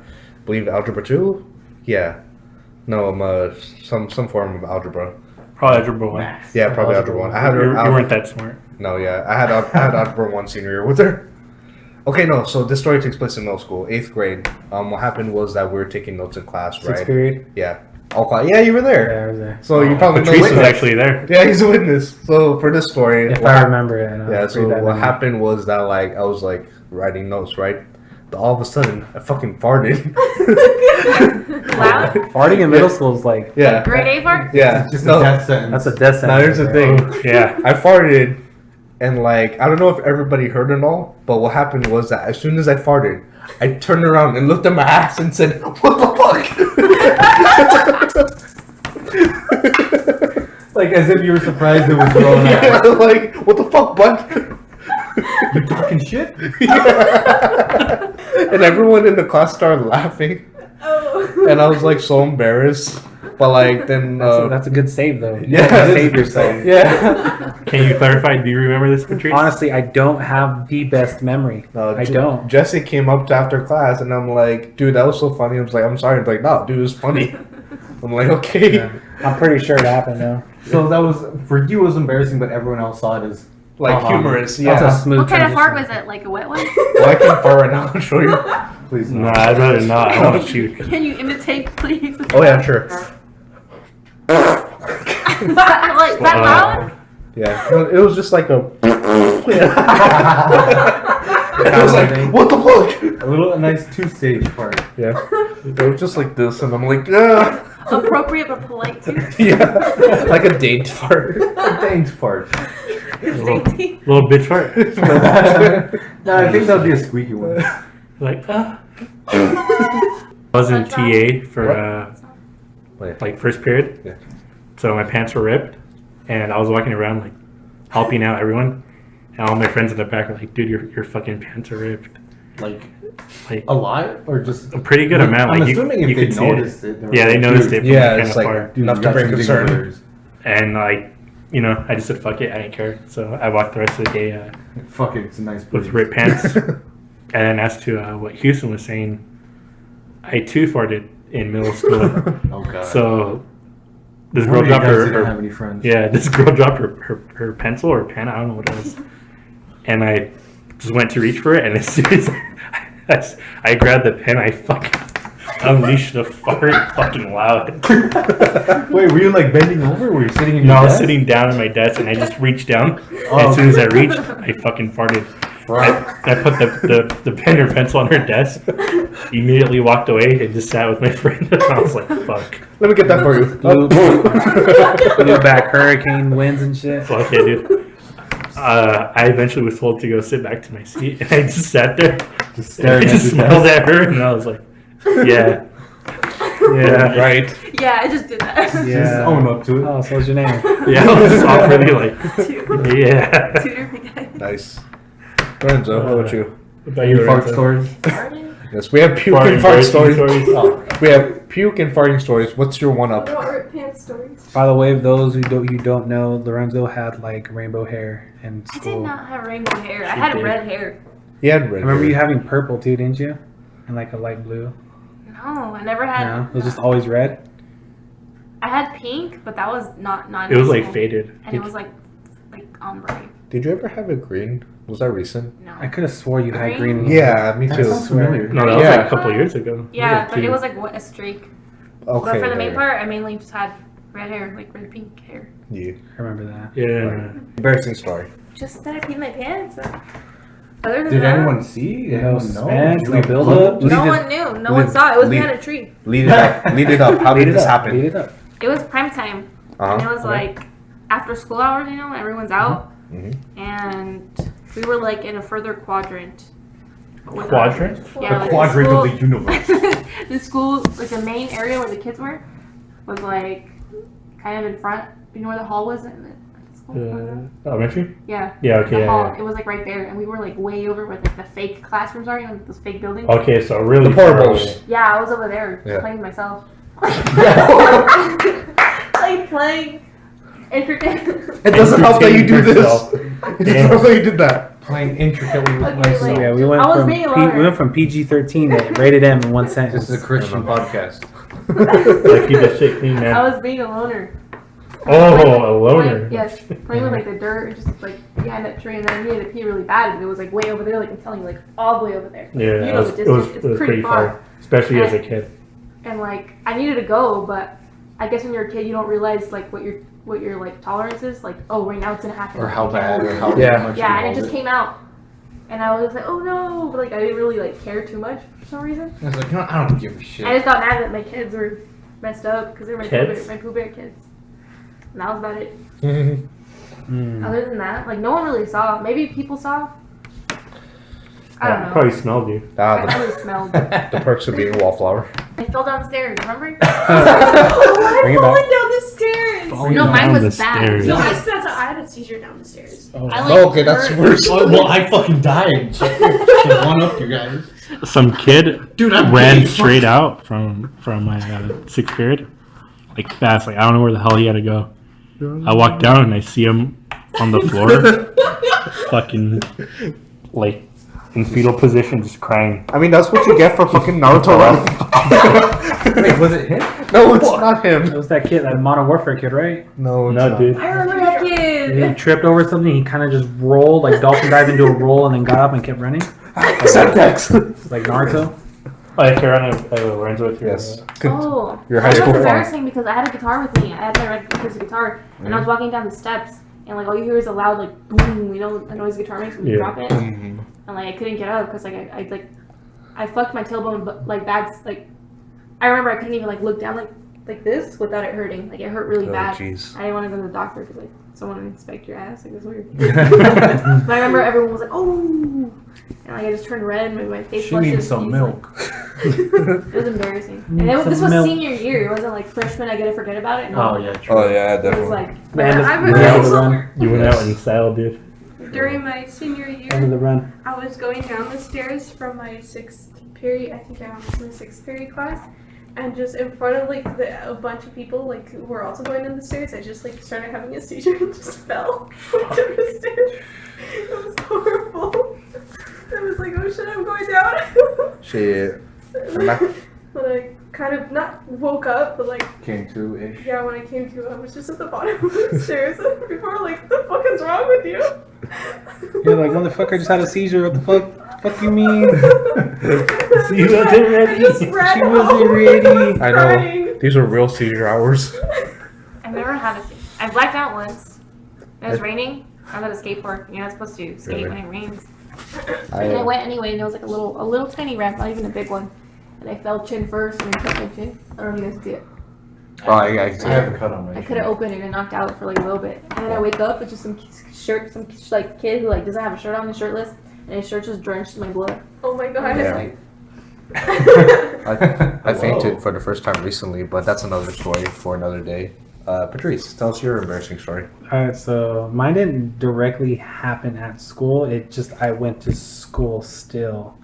believe algebra 2? Yeah. No, some form of algebra. Probably algebra 1. Yeah, probably algebra 1. I had her. You weren't that smart. No, yeah, I had algebra 1 senior year with her. Okay, no, so this story takes place in middle school, 8th grade. What happened was that we were taking notes in class, right? Sixth period. Yeah. All class. Yeah, you were there. Yeah, I was there. So you probably know Patrice was witness. actually there. Yeah, he's a witness. So for this story, If what I hap- remember it. and I'll yeah. So read that what memory. happened was that like I was like writing notes, right? But all of a sudden, I fucking farted. Loud? Farting in middle school is like, Yeah. Grade A fart? Yeah. It's just No, a death sentence. that's a death now sentence. here's the right there. thing. Yeah. I farted, and like I don't know if everybody heard it all, but what happened was that as soon as I farted, I turned around and looked at my ass and said, "What the fuck?" Like as if you were surprised it was growing Yeah, out. like what the fuck, bud? You talking shit? Yeah. And everyone in the class started laughing, Oh. and I was like so embarrassed. But like then, That's a good save though. You yeah, gotta save yourself. yeah. Can you clarify? Do you remember this, Patrice? Honestly, I don't have the best memory. No, I don't. Jesse came up to after class, and I'm like, dude, that was so funny. I was like, I'm sorry. He's like, no, dude, it was funny. I'm like, okay. Yeah. I'm pretty sure it happened though. So that was for you. It was embarrassing, but everyone else saw it as Like humorous, yeah. That's a smooth What kind of fart transition. was it? Like a wet one? Well, I can fart right now. I'll show you. please. No, I'd rather not. I want to shoot. Can you imitate, please? Oh yeah, sure. Like, that loud? Yeah, no, it was just like a. Yeah. I was Sounds like, what the fuck? A nice 2-stage part. Yeah, it was just like this, and I'm like, ah. Appropriate but polite too. Yeah, like a date fart. A danged fart. Dainty. Little bitch fart. No, I think that'd be a squeaky one. Like, I was in TA for Wait. like first period. Yeah. So my pants were ripped, and I was walking around like helping out everyone, and all my friends in the back were like, "Dude, your fucking pants are ripped." Like Like a lot, or just a pretty good amount. I'm Like assuming you if they could see noticed it. Yeah, they noticed it. From Yeah, kind it's of like far. Dude, enough you to got bring some big concern. boogers. And like you know, I just said fuck it. I didn't care. So I walked the rest of the day Fuck it, it's a nice with breeze. ripped pants. And then as to what Houston was saying, I too farted in middle school. Oh god. So this One girl of you dropped guys her, didn't have any friends. yeah, this girl dropped her pencil or pen, I don't know what it was. And I just went to reach for it, and as soon as I grabbed the pen, I fucking unleashed the fart fucking loud. Wait, were you like bending over? Were you sitting in No, your I was desk? sitting down at my desk, and I just reached down. Oh, And as soon as I reached, I fucking farted. I put the pen or pencil on her desk, immediately walked away, and just sat with my friend. And I was like, fuck. Let me get that for you. Blew back hurricane winds and shit. Fuck yeah, dude. I eventually was told to go sit back to my seat, and I just sat there. Just And I staring at just your smiled desk. at her, and I was like, yeah. Yeah. Right. Yeah, I just did that. Just Yeah. own up to it. Oh, so what's your name? Yeah, I was awkwardly like, yeah. Tutor again. Nice. Lorenzo, what about you? What about Any you, fart Lorenzo? stories? Yes, we have puke Fart and fart embarrassing stories. Oh, We have puke and farting stories. What's your one What up? about ripped pants stories? By the way, of those who don't know, Lorenzo had like rainbow hair in I school. did not have rainbow hair. I She had did. red hair. He had I red. remember hair. you having purple too, didn't you? And like a light blue. No, I never had. No, it was just always red. I had pink, but that was not. It was like noticeable. faded. And it was like ombre. Did you ever have a green? Was that recent? No. I could have swore you had Green? green. in Yeah, me that too. sounds familiar. No, that was Yeah. like a couple years ago. Yeah, It but it was was like a streak. Okay. But for the main there. part, I mainly just had red hair, like red pink hair. Yeah. I remember that. yeah. Embarrassing story. Just that I peed my pants. Other than Did that, anyone see? Did No anyone know? smash, Did no you build look? up. Lead no it- one knew. No lead- one saw. It was lead- behind a tree. Lead it up. Lead it up. How Lead did it this up. happen? Lead it up. It was prime time. And it Uh-huh. was like after school hours, you know, everyone's out. Mhm. And we were like in a further quadrant. with Quadrant? Yeah, The like quadrant the of the universe. the school, like the main area where the kids were, was like kind of in front. You know where the hall was? In the school? Elementary? Yeah. Yeah, okay, The yeah, hall. yeah. It was like right there, and we were like way over where like the fake classrooms are, you know, like those fake buildings. Okay, so really The far portables. away. Yeah, I was over there Yeah. playing myself. Like playing intricate. It doesn't help that you do this. Yourself. It doesn't help that you did that. Playing intricately with Okay, myself. like- Yeah, we went I was from being a loner. we went from PG-13 to rated M in one sentence. This is a Christian podcast. Like, keep that shit clean, I man. was being a loner. Oh, a loner. Playing, yes, playing with like the dirt, and just like behind that tree, and then I needed to pee really bad, and it was like way over there, like I'm telling you, like all the way over there. Yeah, You it know was, the it was, distance, it was pretty far. Especially as a kid. And like I needed to go, but I guess when you're a kid, you don't realize like what your like tolerance is. Like, oh, right now it's gonna happen. Or how I can't bad, hold or it. how Yeah. much Yeah, you and it hold just came out, and I was like, oh no, but like I didn't really like care too much for some reason. I was like, you know, I don't give a shit. I just got mad that my kids were messed up because they were Kids? my Pooh Bear kids. And that was about it. Mm. Other than that, like no one really saw. Maybe people saw. I don't know. Probably smelled you. I Ah, probably smelled. the perks of being a wallflower. I fell downstairs. Remember? Bring it back. down the stairs. Falling No, mine down was the bad. stairs. No, I had a seizure down the stairs. I, like, Oh, okay, that's hurt. worse. Well, I fucking died. So one up you guys. Some kid Dude, I'm ran kidding. straight out from my sixth period, like fast. Like I don't know where the hell he had to go. I walked down and I see him on the floor, fucking like in fetal position, just crying. I mean, that's what you get for fucking Naruto running. Wait, was it him? No, it's not It him. was that kid, that Modern Warfare kid, right? No, it's No, not. dude. I remember that He kid. tripped over something. He kind of just rolled, like dolphin dived into a roll, and then got up and kept running, Setbacks. like Naruto. Oh, I ran Lorenzo with your Yes. Good. Oh, Your high that school was fun. embarrassing because I had a guitar with me. I had my red acoustic guitar, and I was walking down the steps, and like all you hear is a loud like boom, you know, the noise guitar makes when you Yeah. drop it, and like I couldn't get up because like I fucked my tailbone but like bad like I remember I couldn't even like look down like this without it hurting. Like it hurt really Oh, bad. jeez. I didn't want to go to the doctor because like someone would inspect your ass. Like it's weird. But I remember everyone was like, oh, and like I just turned red and my face She flushed. needs some milk. It was embarrassing. And this was milk. senior year. It wasn't like freshman. I gotta forget about it. No. Oh yeah, true. Oh yeah, It was definitely. like Man, I the remember end of the also run. You went out in style, dude. during my senior End year, of the run. I was going down the stairs from my sixth period. I think I was in the sixth period class, and just in front of like a bunch of people like who were also going down the stairs, I just like started having a seizure and just fell down the stairs. It was horrible. I was like, oh shit, I'm going down. Shit. But I kind of not woke up, but like Came to ish. yeah, when I came to, I was just at the bottom of the stairs, and people were like, "The fuck is wrong with you?" You're like, motherfucker, I just had a seizure. What the fuck? Fuck you mean? She wasn't ready. I just ran She wasn't home. ready. I know. Crying. These are real seizure hours. I've never had a. I blacked out once. It was raining. I was at a skate park. You're not supposed to skate Really? when it rains. And I went anyway, and there was like a little tiny ramp, not even a big one. And I fell chin first, and I cut my chin. I don't know if you guys see it. Oh, I I have a cut on my I couldn't open it and knocked out for like a little bit. And then I wake up with just some like kid who like doesn't have a shirt on, he's shirtless, and his shirt just drenched in my blood. Oh my god. Yeah. I fainted for the first time recently, but that's another story for another day. Patrice, tell us your embarrassing story. Alright, so mine didn't directly happen at school. It just, I went to school still.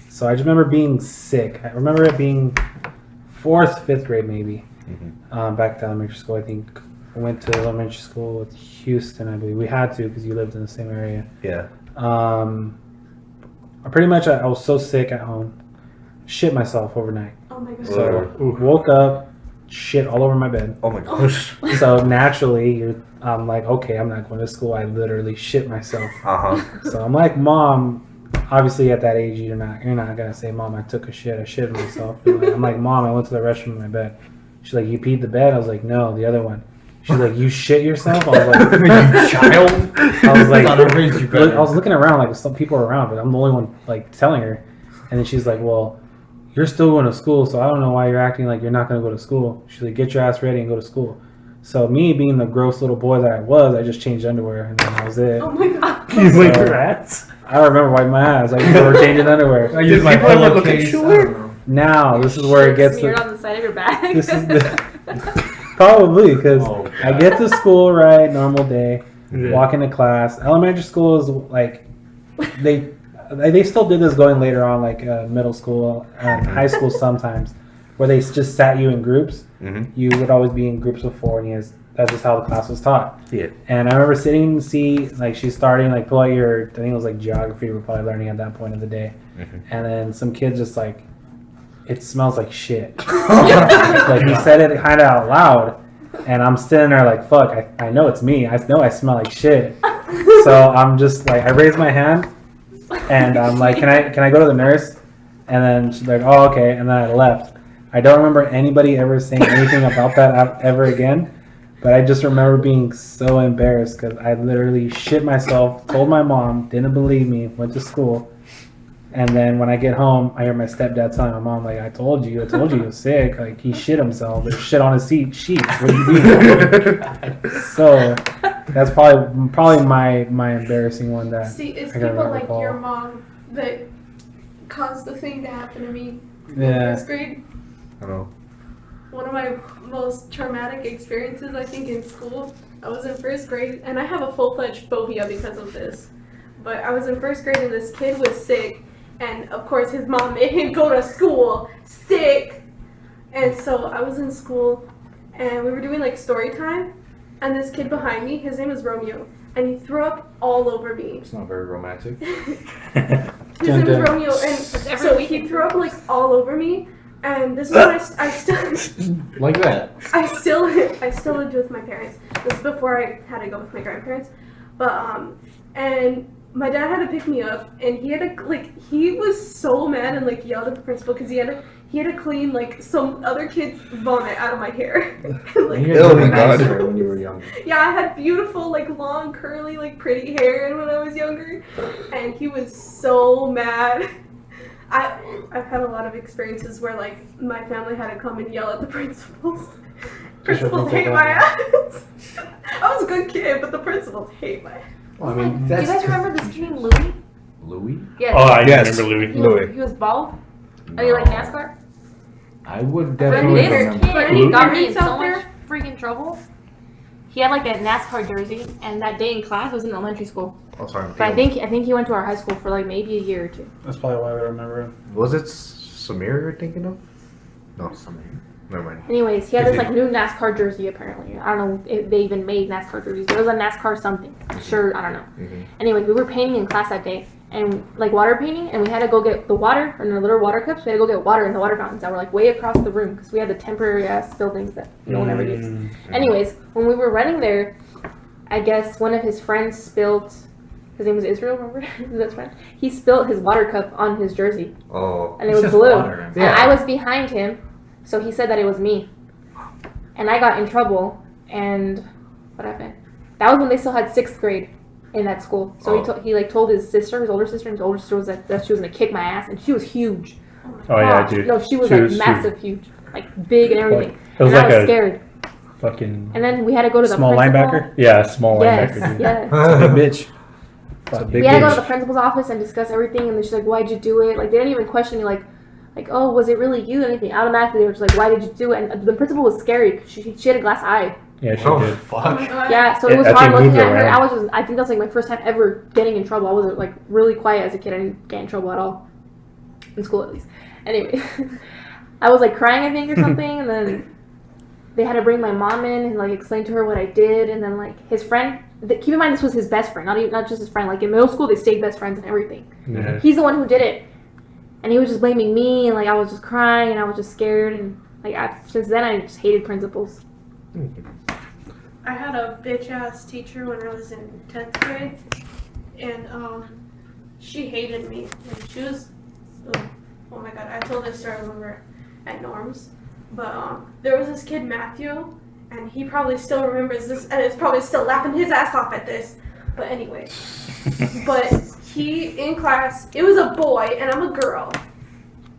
So I just remember being sick. I remember it being 4th, 5th grade maybe. Back to elementary school, I think. I went to elementary school with Houston, I believe. We had to because you lived in the same area. Yeah. I was so sick at home. Shit myself overnight. Oh my god. So woke up, shit all over my bed. Oh my gosh. So naturally, I'm like, okay, I'm not going to school. I literally shit myself. So I'm like, Mom. Obviously, at that age, you're not gonna say, Mom, I took a shit. I shit myself. I'm like, Mom, I went to the restroom in my bed. She's like, you peed the bed? I was like, no, the other one. She's like, you shit yourself? I was like, you child. I was like, I was looking around, like some people are around, but I'm the only one like telling her. And then she's like, well, you're still going to school, so I don't know why you're acting like you're not going to go to school. She's like, get your ass ready and go to school. So me being the gross little boy that I was, I just changed underwear and then that was it. Oh my god. You wait your ass. I remember wiping my ass. Like we were changing underwear. I use my people ever look at pillowcase. you I don't know. Now this is where it gets smeared to, on the side of your back. this is the, probably because Oh, I get to school right, normal day, Yeah. walk into class. Elementary school is like they still did this going later on, like middle school and high school sometimes, where they just sat you in groups. You would always be in groups of 4, and that's just how the class was taught. Yeah. And I remember sitting in the seat, like she's starting, like pull out your, I think it was like geography we're probably learning at that point of the day. And then some kid just like, it smells like shit. Like he said it kind of out loud, and I'm sitting there like, fuck, I know it's me. I know I smell like shit. So I'm just like, I raise my hand, and I'm like, can I go to the nurse? And then she's like, oh, okay. And then I left. I don't remember anybody ever saying anything about that ever again. But I just remember being so embarrassed because I literally shit myself, told my mom, didn't believe me, went to school. And then when I get home, I hear my stepdad telling my mom, like, I told you he was sick. Like, he shit himself. There's shit on his sheets. What are you doing? So that's probably my embarrassing one that See, it's I gotta people like recall. your mom that caused the thing to happen to me in Yeah. 1st grade. I don't know. One of my most traumatic experiences, I think, in school. I was in 1st grade, and I have a full-fledged phobia because of this. But I was in 1st grade, and this kid was sick, and of course his mom made him go to school sick. And so I was in school, and we were doing like story time, and this kid behind me, his name is Romeo, and he threw up all over me. It's not very romantic. His name is Romeo, and so he threw up like all over me. And this is when I still Like that. I still lived with my parents. This is before I had to go with my grandparents. But and my dad had to pick me up, and he had to he was so mad and like yelled at the principal because he had to clean like some other kid's vomit out of my hair. Like, Oh my God. When you were young. yeah, I had beautiful like long curly like pretty hair when I was younger, and he was so mad. I've had a lot of experiences where like my family had to come and yell at the principals. Principals hate my ass. I was a good kid, but the principals hate my ass. Well, I mean, Do you that's guys remember this kid named Louis? Louis? Yes. Oh, I Yes. remember Louis. Louis. He was bald. Are you like NASCAR? I would But definitely this remember. kid Any got me in parents out so much there? freaking trouble. He had like that NASCAR jersey, and that day in class was in elementary school. Oh, sorry. But I think he went to our high school for like maybe a year or 2. That's probably why I remember him. Was it Samir you're thinking of? No, never mind. Anyways, he had this like new NASCAR jersey apparently. I don't know if they even made NASCAR jerseys. But it was a NASCAR something. Sure, I don't know. Mm-hmm. Anyway, we were painting in class that day. And like water painting, and we had to go get the water in the little water cups. We had to go get water in the water fountains that were like way across the room because we had the temporary ass buildings that no one ever used. Anyways, when we were running there, I guess one of his friends spilled. His name was Israel. Remember his best friend? He spilled his water cup on his jersey. Oh. And it was blue. And I was behind him, so he said that it was me. And I got in trouble. And what happened? That was when they still had 6th grade. In that school, so he told his sister, his older sister, and his older sister was that she was gonna kick my ass, and she was huge. Oh yeah, dude. No, she was massive, huge, like big and everything. It was and like I was scared. Fucking. And then we had to go to the small principal. linebacker. Yeah, small linebacker. Dude. Yes. It's a big bitch. It's a big We had to go bitch. to the principal's office and discuss everything, and then she's like, "Why'd you do it?" Like they didn't even question me, like, "Oh, was it really you?" Anything. Automatically, they were just like, "Why did you do it?" And the principal was scary because she had a glass eye. Yeah, she Oh, did. Oh my Fuck. god. Yeah, so it was As hard she looking moved at her. around. I think that's like my first time ever getting in trouble. I was like really quiet as a kid. I didn't get in trouble at all. In school at least. Anyway, I was like crying I think or something, and then they had to bring my mom in and like explain to her what I did, and then like his friend, keep in mind this was his best friend, not just his friend. Like in middle school they stayed best friends and everything. Yeah. He's the one who did it. And he was just blaming me, and like I was just crying and I was just scared, and like since then I just hated principals. I had a bitch ass teacher when I was in 10th grade, and she hated me. And she was, oh my god, I told this story when we were at Norm's, but there was this kid Matthew, and he probably still remembers this, and is probably still laughing his ass off at this. But anyway, but he in class, it was a boy and I'm a girl.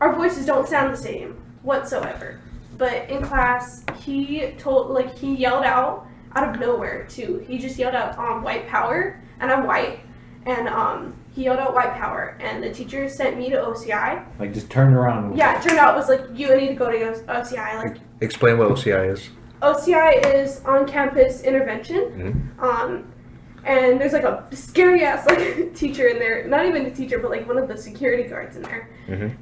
Our voices don't sound the same whatsoever. But in class, he yelled out of nowhere too. He just yelled out white power, and I'm white, and he yelled out white power, and the teacher sent me to OCI. Like just turned around. Yeah, it turned out it was like you need to go to OCI. Like Explain what OCI is. OCI is on campus intervention. And there's like a scary ass like teacher in there, not even the teacher, but like one of the security guards in there.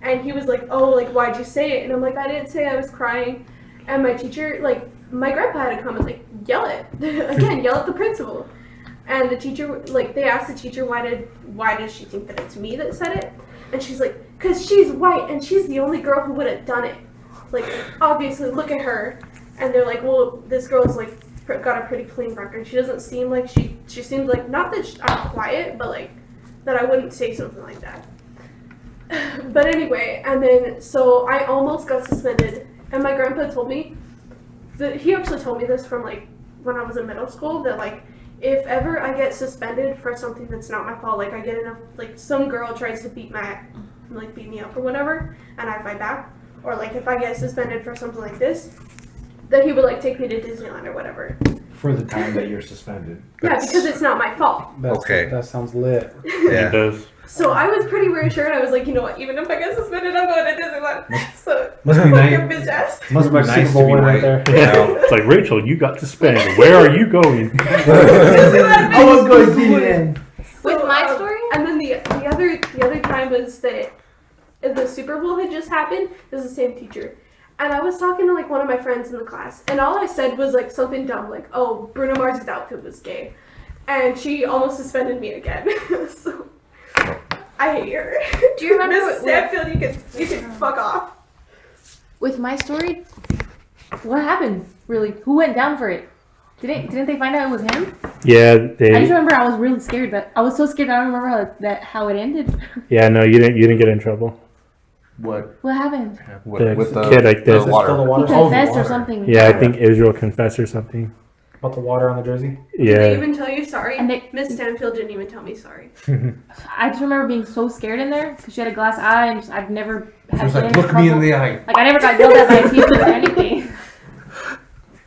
And he was like, "Oh, like why'd you say it?" And I'm like, "I didn't say I was crying." And my teacher, like my grandpa had to come and like yell it again, yell at the principal. And the teacher, like they asked the teacher, why does she think that it's me that said it? And she's like, "'Cause she's white and she's the only girl who would have done it. Like obviously, look at her." And they're like, "Well, this girl's like got a pretty clean record. She doesn't seem like she seems like not that I'm quiet, but like that I wouldn't say something like that." But anyway, and then so I almost got suspended, and my grandpa told me that he actually told me this from like when I was in middle school, that like if ever I get suspended for something that's not my fault, like I get enough, like some girl tries to beat me up or whatever, and I fight back, or like if I get suspended for something like this, that he would like take me to Disneyland or whatever. For the time that you're suspended. Yeah, because it's not my fault. Okay. That sounds lit. It Yeah. does. So I was pretty reassured. I was like, you know what? Even if I get suspended, I'm going to Disneyland. So Must be fuck nice. your bitch ass. Must be Like nice Super to Bowl be win right white. there. Yeah. It's like, Rachel, you got suspended. Where are you going? Disneyland, I was going to bitch. see With my story? And then the other time was that the Super Bowl had just happened. It was the same teacher. And I was talking to like one of my friends in the class, and all I said was like something dumb, like, "Oh, Bruno Mars's outfit was gay," and she almost suspended me again. So I hate her. Do you remember Miss Stanfield? You can fuck off. With my story, what happened? Really, who went down for it? Didn't they find out it was him? Yeah, I just they. remember I was really scared. But I was so scared I don't remember how it ended. Yeah, no, you didn't get in trouble. What? What happened? The kid like the this. Spill water. the He water. confessed water. or something. Yeah, I think Israel confessed or something. About the water on the jersey. Did they Yeah. even tell you sorry? And they- Miss Stanfield didn't even tell me sorry. I just remember being so scared in there because she had a glass eye, and just, I've never She had was been like, in look me in trouble. the eye. Like I never got yelled at by a teacher or anything.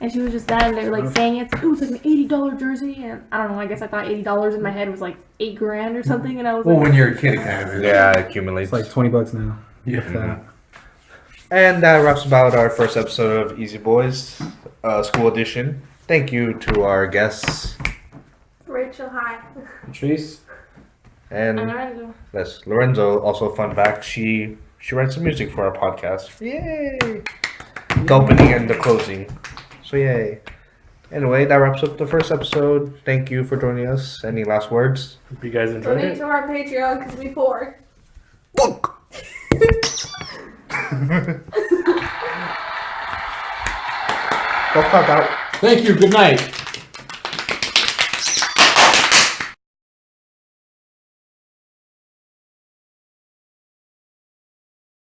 And she was just standing there like saying it's like an $80 jersey, and I don't know. I guess I thought $80 in my head was like $8,000 or something, and I was Well, like, when you're a kid, it kind of is. Yeah, it accumulates. It's like $20 now. Yeah. If that. And that wraps about our first episode of Easy Boys, School Edition. Thank you to our guests. Rachel, hi. Patrice. And Lorenzo. yes, Lorenzo, also a fun fact, she writes some music for our podcast. Yay! the opening and the closing. So yay. Anyway, that wraps up the first episode. Thank you for joining us. Any last words? Hope you guys enjoyed Donate it. to our Patreon because we poor. Book. Go fuck out. Thank you. Good night.